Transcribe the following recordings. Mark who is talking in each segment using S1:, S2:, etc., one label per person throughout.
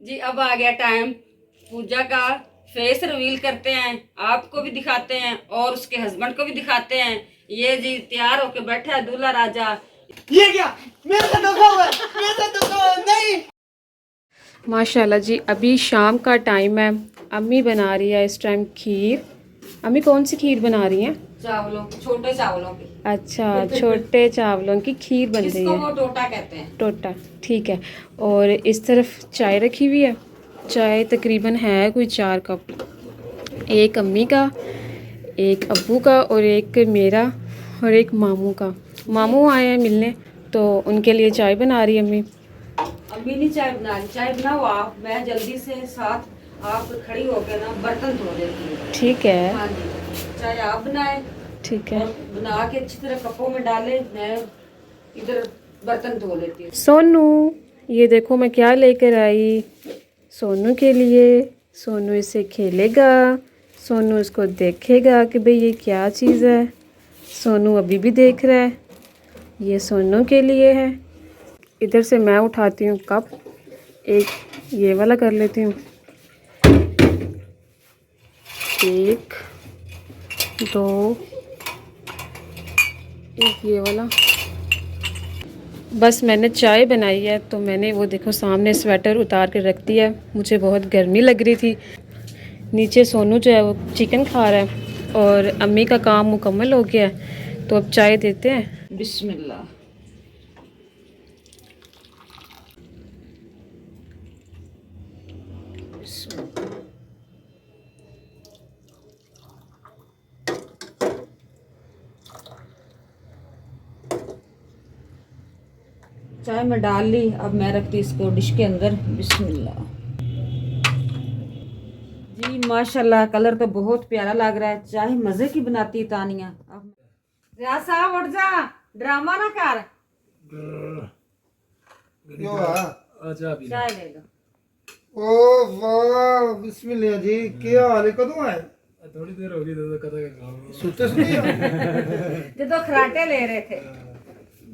S1: जी अब आ गया टाइम पूजा का। फेस रिवील करते हैं, आपको भी दिखाते हैं और उसके हस्बैंड को भी दिखाते हैं। ये जी तैयार होके बैठा है दूल्हा राजा।
S2: ये क्या मेरे से धोखा हुआ है, मेरे से धोखा हुआ है, नहीं।
S3: माशाल्लाह जी, अभी शाम का टाइम है। अम्मी बना रही है इस टाइम खीर। अम्मी कौन सी खीर बना रही हैं?
S1: चावलों की, छोटे चावलों की।
S3: अच्छा, छोटे चावलों की खीर बन रही
S1: इसको
S3: है।
S1: वो टोटा कहते हैं।
S3: टोटा, ठीक है। और इस तरफ चाय रखी हुई है। चाय तकरीबन है कोई 4 कप। एक अम्मी का, एक अब्बू का और एक मेरा और एक मामू का। मामू आए हैं मिलने तो उनके लिए चाय बना रही है अम्मी।
S1: अम्मी नहीं चाय बना रही, चाय बनाओ आप, मैं जल्दी से साथ आप खड़ी होकर ना बर्तन धो देती हूँ।
S3: ठीक है,
S1: हाँ जी, चाय आप बनाए
S3: ठीक है।
S1: और बना के अच्छी तरह कपों में डाले, मैं इधर बर्तन धो लेती हूँ।
S3: सोनू, ये देखो मैं क्या लेकर आई सोनू के लिए। सोनू इसे खेलेगा, सोनू इसको देखेगा कि भाई ये क्या चीज़ है। सोनू अभी भी देख रहा है। ये सोनू के लिए है। इधर से मैं उठाती हूँ कप, एक ये वाला कर लेती हूँ। 1 2, एक ये वाला। बस मैंने चाय बनाई है तो मैंने वो देखो सामने स्वेटर उतार के रख दिया है। मुझे बहुत गर्मी लग रही थी। नीचे सोनू जो है वो चिकन खा रहा है और अम्मी का काम मुकम्मल हो गया है तो अब चाय देते हैं।
S1: बिस्मिल्लाह। चाय में डाल ली, अब मैं रखती इसको डिश के अंदर। बिस्मिल्लाह। जी माशाल्लाह, कलर तो बहुत प्यारा लग रहा है। चाय मजे की बनाती है तानिया। अब रियाज साहब उठ जा, ड्रामा ना कर।
S2: क्यों आ?
S1: चाय ले लो।
S2: ओ वाह, बिस्मिल्लाह जी, क्या हाल है, कदों आए?
S4: थोड़ी देर होगी तो कदा का काम
S2: सुते सुते
S1: जो तो खराटे ले रहे थे।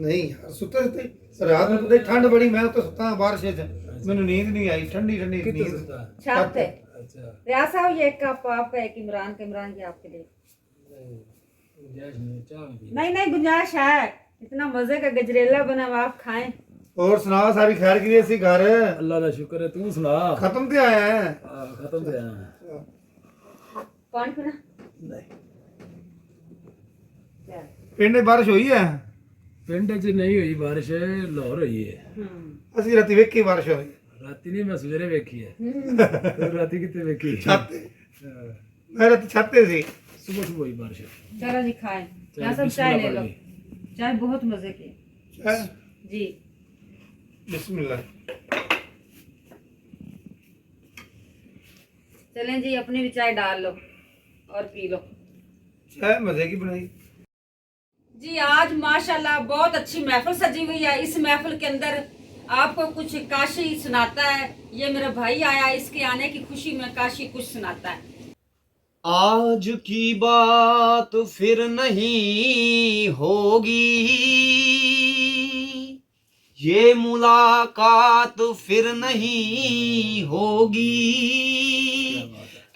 S2: नहीं यार, सुते सुते रात में तो ठंड बड़ी, मैं तो सुता बारिश च, मैंने नींद नहीं आई, ठंडी ठंडी नींद।
S1: छत पे।
S4: अच्छा
S1: रियाज साहब ये एक कप आपका, एक इमरान का, इमरान की आपके लिए।
S4: गुंजाइश नहीं, चाय में पी।
S1: नहीं नहीं गुंजाइश है, इतना मजे का गजरेला बना हुआ, आप खाएं।
S2: और सुनाओ, सारी खैर की सी घर?
S4: अल्लाह का शुक्र है, तू सुना।
S2: खत्म पे आया है?
S4: खत्म से आया।
S1: पानी पीना?
S2: नहीं।
S1: क्या?
S2: पिंड में बारिश हुई है?
S4: पिंड च नहीं हुई बारिश, लाहौर हुई है।
S2: असि राती वेखी बारिश हुई।
S4: राती नहीं, मैं सवेरे वेखी है। तू राती कितने वेखी?
S2: छत मैं राती छत पे सी।
S4: सुबह सुबह हुई बारिश।
S1: चलो जी खाएं। यहाँ सब चाय ले लो, चाय बहुत मजे की
S2: है?
S1: जी।
S2: बिस्मिल्लाह।
S1: चलें जी, अपनी भी चाय डाल लो और पी लो।
S2: चाय मजे की बनाई
S1: जी। आज माशाल्लाह बहुत अच्छी महफिल सजी हुई है। इस महफिल के अंदर आपको कुछ काशी सुनाता है। ये मेरा भाई आया, इसके आने की खुशी में काशी कुछ सुनाता है।
S5: आज की बात फिर नहीं होगी, ये मुलाकात फिर नहीं होगी,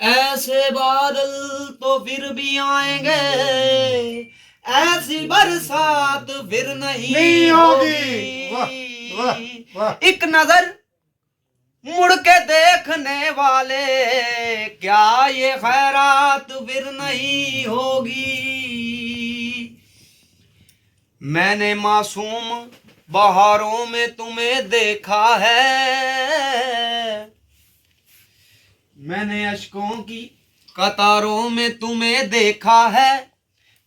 S5: ऐसे बादल तो फिर भी आएंगे, ऐसी बरसात फिर नहीं होगी।
S2: वाह वाह वाह।
S5: एक नजर मुड़ के देखने वाले, क्या ये खैरात फिर नहीं होगी। मैंने मासूम बहारों में तुम्हें देखा है, मैंने अश्कों की कतारों में तुम्हें देखा है,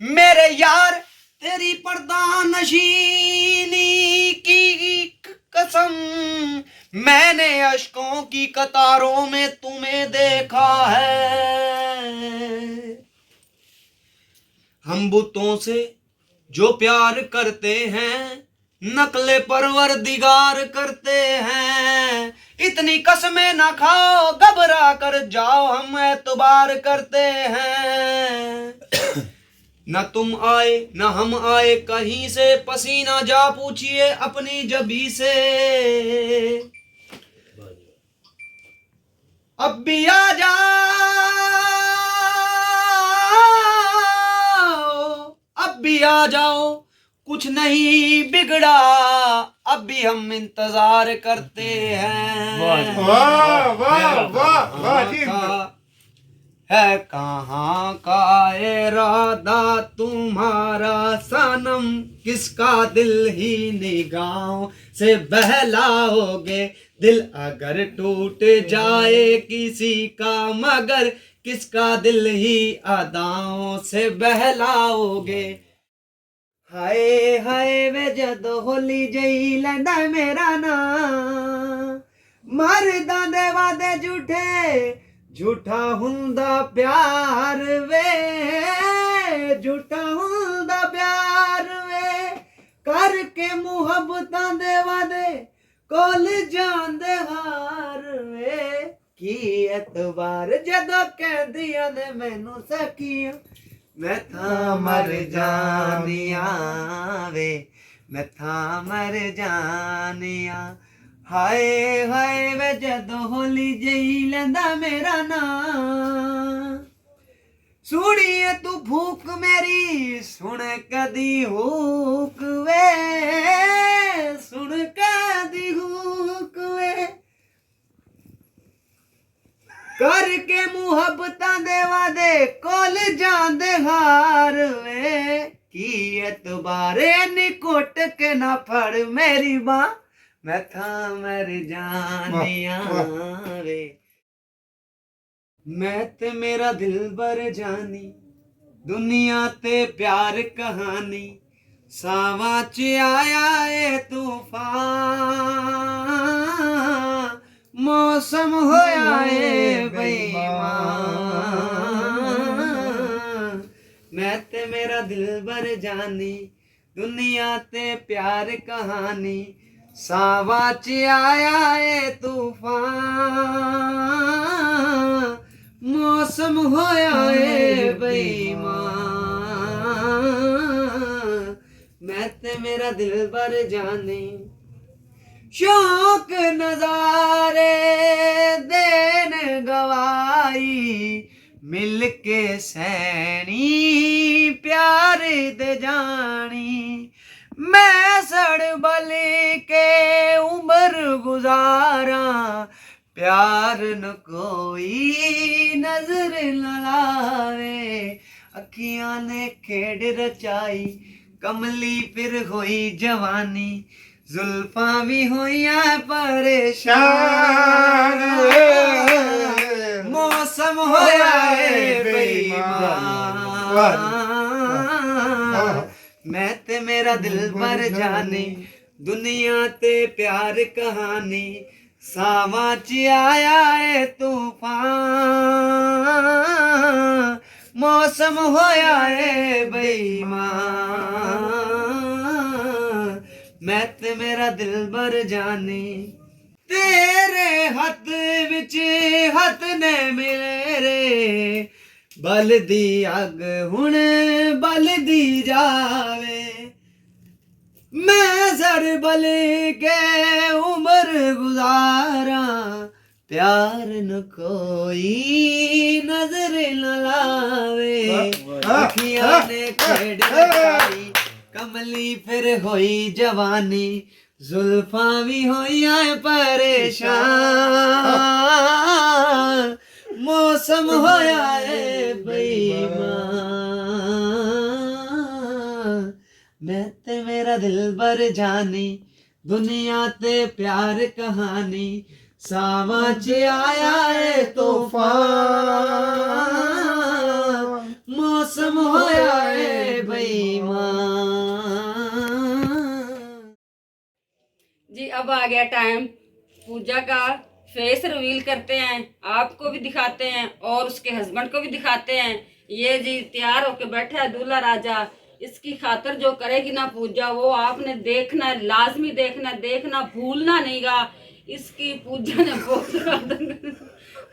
S5: मेरे यार तेरी पर्दा नशीनी की कसम, मैंने अश्कों की कतारों में तुम्हें देखा है। हम बुतों से जो प्यार करते हैं, नकले परवरदिगार करते हैं, इतनी कसमें ना खाओ, घबरा कर जाओ, हम एतबार करते हैं। न तुम आए न हम आए कहीं से, पसीना जा पूछिए अपनी जबी से, अब भी आ जाओ, अब भी आ जाओ, कुछ नहीं बिगड़ा, अब भी हम इंतजार करते हैं।
S2: वाह वाह वाह वाह जी।
S5: है कहाँ का इरादा तुम्हारा सनम, किसका दिल ही निगाहों से बहलाओगे, दिल अगर टूट जाए किसी का मगर, किसका दिल ही अदाओं से बहलाओगे। हाय हाय वे जदों होली जई लैंदा मेरा ना, मरदा दे वादे झूठे, झूठा हुंदा प्यार वे, झूठा हुंदा प्यार वे, करके मुहब्बतां दे वादे कोल जांदे हार वे, की एतबार जदों कहदियां ने मैनू सखियां, मैं था मर जानिया वे, मैं था मर जानिया। हाय हाय वे जदों होली जई लैंदा मेरा ना, सुनिए तू भूख मेरी सुन कदी हुक वे, सुन कदी हुक वे, करके मुहब्बतां दे वादे कोल जांदे हार वे, की एतबारे नी कोट के ना फड़ मेरी बां, मैं था मर जानिया वे। मैं ते मेरा दिल बर जानी, दुनिया ते प्यार कहानी, सावां च आया ए तूफान, मौसम होया ए बेईमान। मैं ते मेरा दिल बर जानी, दुनिया ते प्यार कहानी, सावां च आया ए तूफान, मौसम होया ए बेईमान। मैं ते मेरा दिल बर जानी, शौक नजारे देन गवाई, मिल के सैनी प्यार दे जानी, मैं सड़ बल के उम्र गुजारा, प्यार न कोई नजर न लावे, अखियां ने खेड रचाई, कमली फिर होई जवानी, जुल्फां भी होइया परेशान, मौसम होया ए बेईमान। मैं ते मेरा दिल बर जानी, दुनिया ते प्यार कहानी, सावां च आया ए तूफान, मौसम होया ए बेईमान। मैं ते मेरा दिल बर जानी, तेरे हथ विच हथ ने मेरे, बलदी अग हुण बलदी जावे, मैं सर बल के उम्र गुजारा, प्यार न कोई नजर न लावे, अखियां ने खेड़ रचाई, कमली फिर होई जवानी, जुल्फां भी होइया परेशान, मौसम होया ए बेईमान। मैं ते मेरा दिल बर जानी, दुनिया ते प्यार कहानी, सावां च आया ए तूफान, मौसम होया ए बेईमान।
S1: जी अब आ गया टाइम पूजा का। फेस रिवील करते हैं, आपको भी दिखाते हैं और उसके हस्बैंड को भी दिखाते हैं। ये जी तैयार होके बैठा है दूल्हा राजा, इसकी खातर जो करेगी ना पूजा वो आपने देखना है, लाजमी देखना है, देखना भूलना नहींगा। इसकी पूजा ने बहुत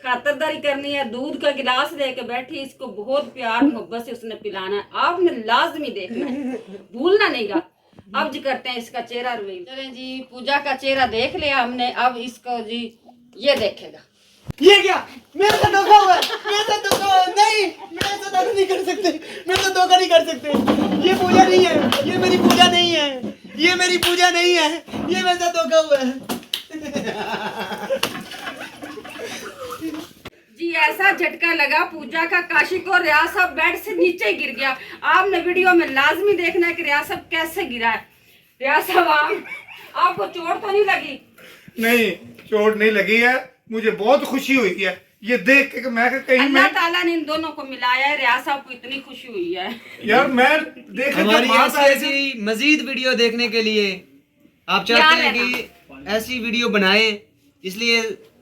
S1: खातरदारी करनी है। दूध का गिलास लेके बैठी, इसको बहुत प्यार मोहब्बत से उसने पिलाना है, आपने लाजमी देखना है, भूलना नहींगा। अब जी करते हैं इसका चेहरा रिवील। चलें जी, पूजा का चेहरा देख लिया हमने, अब इसको जी ये देखेगा।
S5: ये क्या मेरे साथ धोखा हुआ है, मेरे साथ धोखा हुआ है। नहीं, मेरे साथ ऐसा नहीं कर सकते, मेरे साथ धोखा नहीं कर सकते। ये पूजा नहीं है, ये मेरी पूजा नहीं है, ये मेरी पूजा नहीं है, ये मेरे साथ धोखा हुआ है।
S1: जी ऐसा झटका लगा पूजा का, काशी को रियाज साहब बेड से नीचे गिर गया। आपने वीडियो में लाजमी देखना है कि रियाज साहब कैसे गिरा है। रियाज साहब आपको चोट तो नहीं लगी?
S2: नहीं, चोट नहीं लगी है, मुझे बहुत खुशी हुई है ये देख के कि मैं कहीं
S1: अल्लाह
S2: मैं
S1: ताला ने इन दोनों को मिलाया है। रियाज साहब को इतनी खुशी हुई है।
S2: यार मैं देख
S5: हमारी ऐसी मजीद वीडियो देखने के लिए आप चाहते हैं कि ऐसी वीडियो बनाएं, इसलिए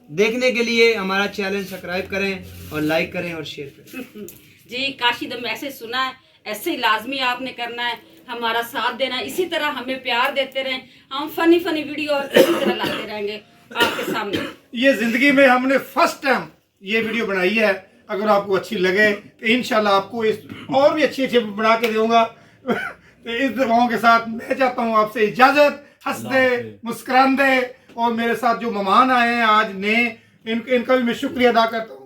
S5: देखने के लिए हमारा चैनल सब्सक्राइब करें और लाइक करें और शेयर करें।
S1: जी काशी द मैसेज सुना है, ऐसे ही लाजमी आपने करना है, हमारा साथ देना है, इसी तरह हमें प्यार देते रहें। हम फनी फनी वीडियो और इसी तरह लाते रहेंगे आपके सामने।
S2: ये जिंदगी में हमने फर्स्ट टाइम ये वीडियो बनाई है। अगर आपको अच्छी लगे तो इंशाल्लाह आपको इस और भी अच्छी बना के दूंगा। तो इस दुआओं के साथ मैं चाहता हूँ आपसे इजाजत। हंसते मुस्कुराते, और मेरे साथ जो मेहमान आए हैं आज ने, इनका भी मैं शुक्रिया अदा करता हूँ।